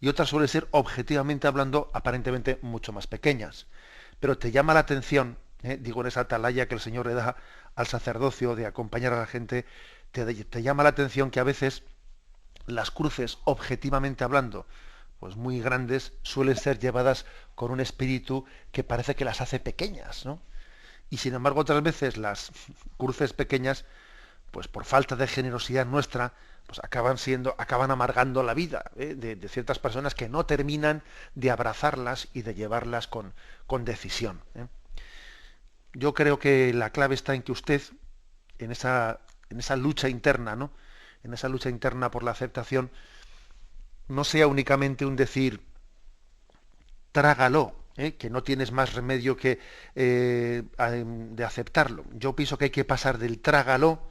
[SPEAKER 2] y otras suelen ser objetivamente hablando aparentemente mucho más pequeñas. Pero te llama la atención, digo, en esa atalaya que el Señor le da al sacerdocio de acompañar a la gente, te llama la atención que a veces las cruces, objetivamente hablando, pues muy grandes, suelen ser llevadas con un espíritu que parece que las hace pequeñas, ¿no? Y sin embargo otras veces las cruces pequeñas, pues por falta de generosidad nuestra, pues acaban amargando la vida de ciertas personas que no terminan de abrazarlas y de llevarlas con decisión. Yo creo que la clave está en que usted, en esa lucha interna, ¿no?, en esa lucha interna por la aceptación, no sea únicamente un decir, trágalo, que no tienes más remedio que de aceptarlo. Yo pienso que hay que pasar del trágalo,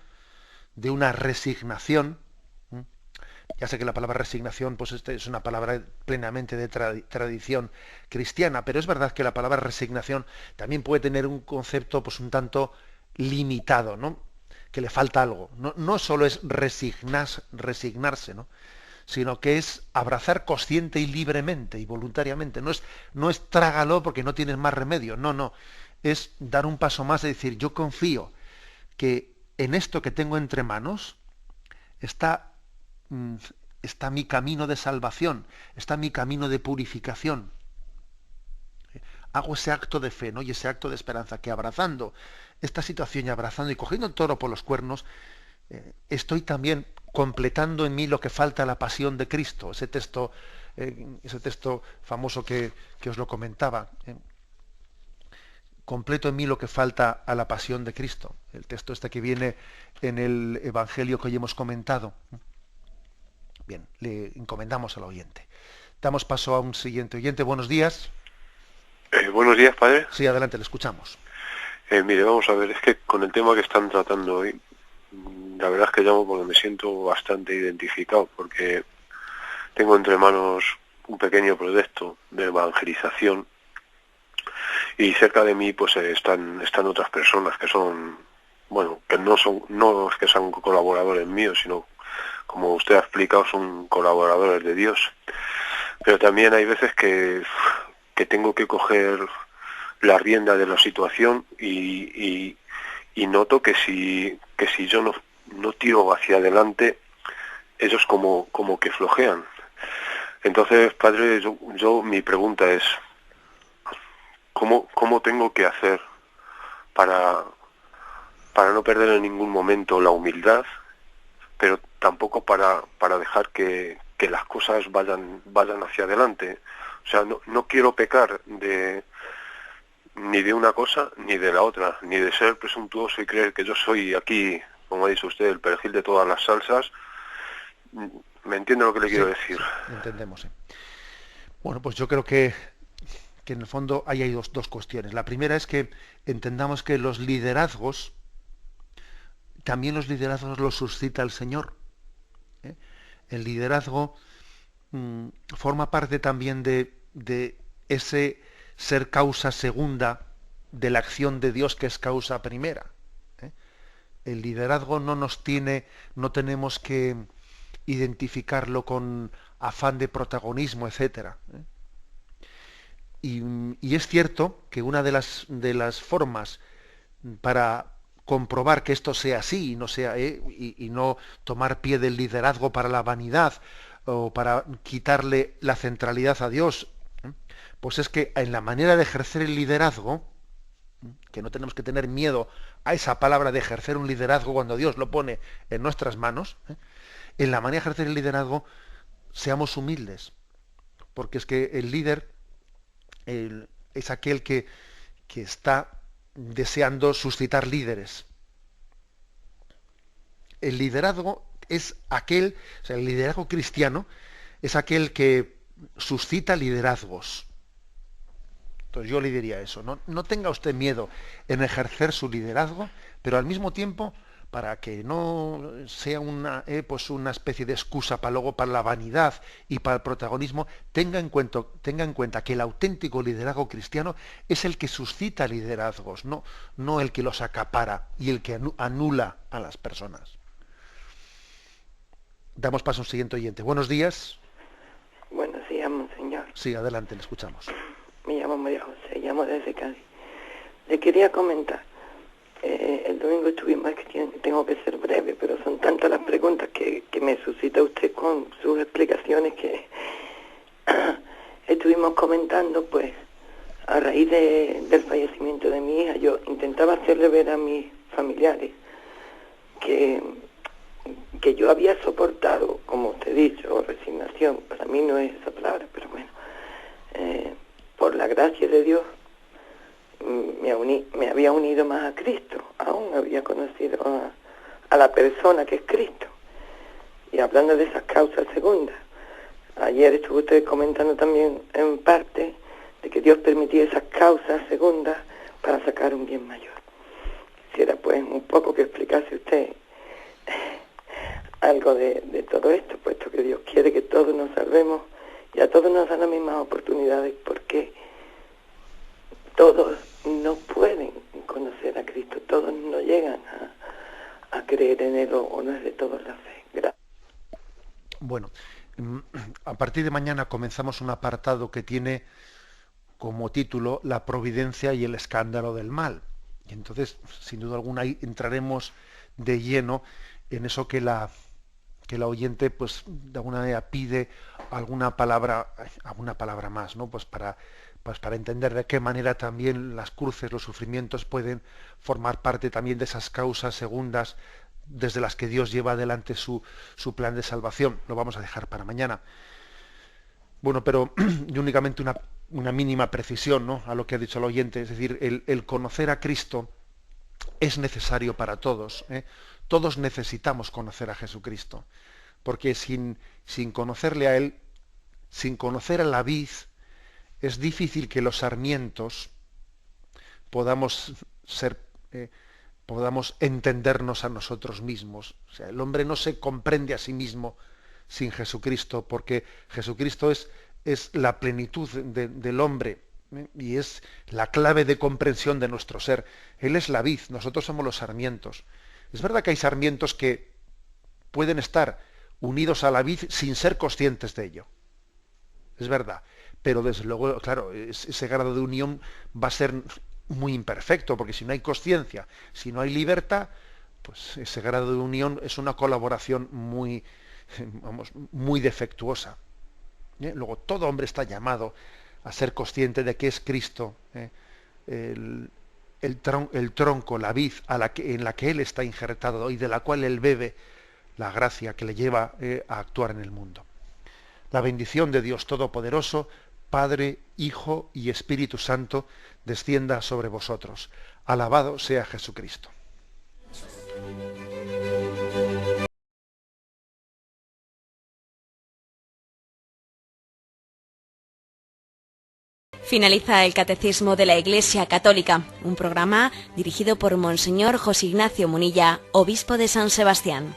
[SPEAKER 2] de una resignación. Ya sé que la palabra resignación, pues es una palabra plenamente de tradición cristiana, pero es verdad que la palabra resignación también puede tener un concepto pues un tanto limitado, ¿no?, que le falta algo. No solo es resignarse, ¿no?, sino que es abrazar consciente y libremente y voluntariamente. No es trágalo porque no tienes más remedio. No. Es dar un paso más y decir, yo confío que en esto que tengo entre manos está, está mi camino de salvación, está mi camino de purificación. Hago ese acto de fe, ¿no? Y ese acto de esperanza, que abrazando esta situación y abrazando y cogiendo el toro por los cuernos, estoy también completando en mí lo que falta a la pasión de Cristo. Ese texto famoso que os lo comentaba. Completo en mí lo que falta a la pasión de Cristo. El texto este que viene en el Evangelio que hoy hemos comentado. Bien, le encomendamos al oyente. Damos paso a un siguiente oyente. Buenos días.
[SPEAKER 5] Buenos días, padre.
[SPEAKER 2] Sí, adelante, le escuchamos.
[SPEAKER 5] Mire, vamos a ver, es que con el tema que están tratando hoy, la verdad es que llamo porque me siento bastante identificado, porque tengo entre manos un pequeño proyecto de evangelización y cerca de mí pues están otras personas que son, bueno, que no es que sean colaboradores míos, sino, como usted ha explicado, son colaboradores de Dios. Pero también hay veces que tengo que coger la rienda de la situación y noto que si yo no tiro hacia adelante, ellos como que flojean. Entonces, padre, yo mi pregunta es, ¿cómo tengo que hacer para no perder en ningún momento la humildad, pero tampoco para dejar que las cosas vayan hacia adelante? O sea, no quiero pecar ni de una cosa ni de la otra, ni de ser presuntuoso y creer que yo soy aquí, como ha dicho usted, el perejil de todas las salsas. ¿Me entiende lo que le quiero decir?
[SPEAKER 2] Sí, entendemos, sí. Bueno, pues yo creo que en el fondo ahí hay dos cuestiones. La primera es que entendamos que los liderazgos, también los liderazgos los suscita el Señor. El liderazgo forma parte también de ese ser causa segunda de la acción de Dios, que es causa primera. El liderazgo no tenemos que identificarlo con afán de protagonismo, etcétera. Y es cierto que una de las formas para comprobar que esto sea así y no sea y no tomar pie del liderazgo para la vanidad o para quitarle la centralidad a Dios, pues es que en la manera de ejercer el liderazgo, que no tenemos que tener miedo a esa palabra de ejercer un liderazgo cuando Dios lo pone en nuestras manos, en la manera de ejercer el liderazgo seamos humildes, porque es que el líder es aquel que está deseando suscitar líderes. El liderazgo es aquel, o sea, el liderazgo cristiano es aquel que suscita liderazgos. Entonces yo le diría eso, no tenga usted miedo en ejercer su liderazgo, pero al mismo tiempo, para que no sea una especie de excusa para la vanidad y para el protagonismo, tenga en cuenta que el auténtico liderazgo cristiano es el que suscita liderazgos, no el que los acapara y el que anula a las personas. Damos paso a un siguiente oyente. Buenos días.
[SPEAKER 6] Buenos días, monseñor.
[SPEAKER 2] Sí, adelante, le escuchamos.
[SPEAKER 6] Me llamo María José, llamo desde Cádiz. Le quería comentar, el domingo estuvimos, tengo que ser breve, pero son tantas las preguntas que me suscita usted con sus explicaciones que estuvimos comentando, pues, a raíz del fallecimiento de mi hija. Yo intentaba hacerle ver a mis familiares que yo había soportado, como usted ha dicho, resignación, para mí no es esa palabra, pero bueno, por la gracia de Dios me había unido más a Cristo, aún había conocido a la persona que es Cristo. Y hablando de esas causas segundas, ayer estuvo usted comentando también en parte de que Dios permitía esas causas segundas para sacar un bien mayor. Quisiera pues un poco que explicase usted algo de todo esto, puesto que Dios quiere que todos nos salvemos y a todos nos dan las mismas oportunidades, porque todos no pueden conocer a Cristo, todos no llegan a creer en Él, o no es de todos la fe. Gracias.
[SPEAKER 2] Bueno, a partir de mañana comenzamos un apartado que tiene como título La providencia y el escándalo del mal. Y entonces, sin duda alguna, ahí entraremos de lleno en eso que la oyente, pues, de alguna manera pide alguna palabra más, ¿no? Pues para entender de qué manera también las cruces, los sufrimientos pueden formar parte también de esas causas segundas desde las que Dios lleva adelante su plan de salvación. Lo vamos a dejar para mañana. Bueno, pero y únicamente una mínima precisión, ¿no?, a lo que ha dicho el oyente, es decir, el conocer a Cristo es necesario para todos, ¿eh? Todos necesitamos conocer a Jesucristo, porque sin conocerle a Él, sin conocer a la vid, es difícil que los sarmientos podamos entendernos a nosotros mismos. O sea, el hombre no se comprende a sí mismo sin Jesucristo, porque Jesucristo es la plenitud del hombre, ¿eh? Y es la clave de comprensión de nuestro ser. Él es la vid, nosotros somos los sarmientos. Es verdad que hay sarmientos que pueden estar unidos a la vid sin ser conscientes de ello. Es verdad. Pero desde luego, claro, ese grado de unión va a ser muy imperfecto, porque si no hay consciencia, si no hay libertad, pues ese grado de unión es una colaboración muy defectuosa. Luego, todo hombre está llamado a ser consciente de que es Cristo, el tronco, la vid en la que Él está injertado y de la cual Él bebe la gracia que le lleva a actuar en el mundo. La bendición de Dios Todopoderoso, Padre, Hijo y Espíritu Santo, descienda sobre vosotros. Alabado sea Jesucristo.
[SPEAKER 1] Finaliza el Catecismo de la Iglesia Católica, un programa dirigido por Monseñor José Ignacio Munilla, obispo de San Sebastián.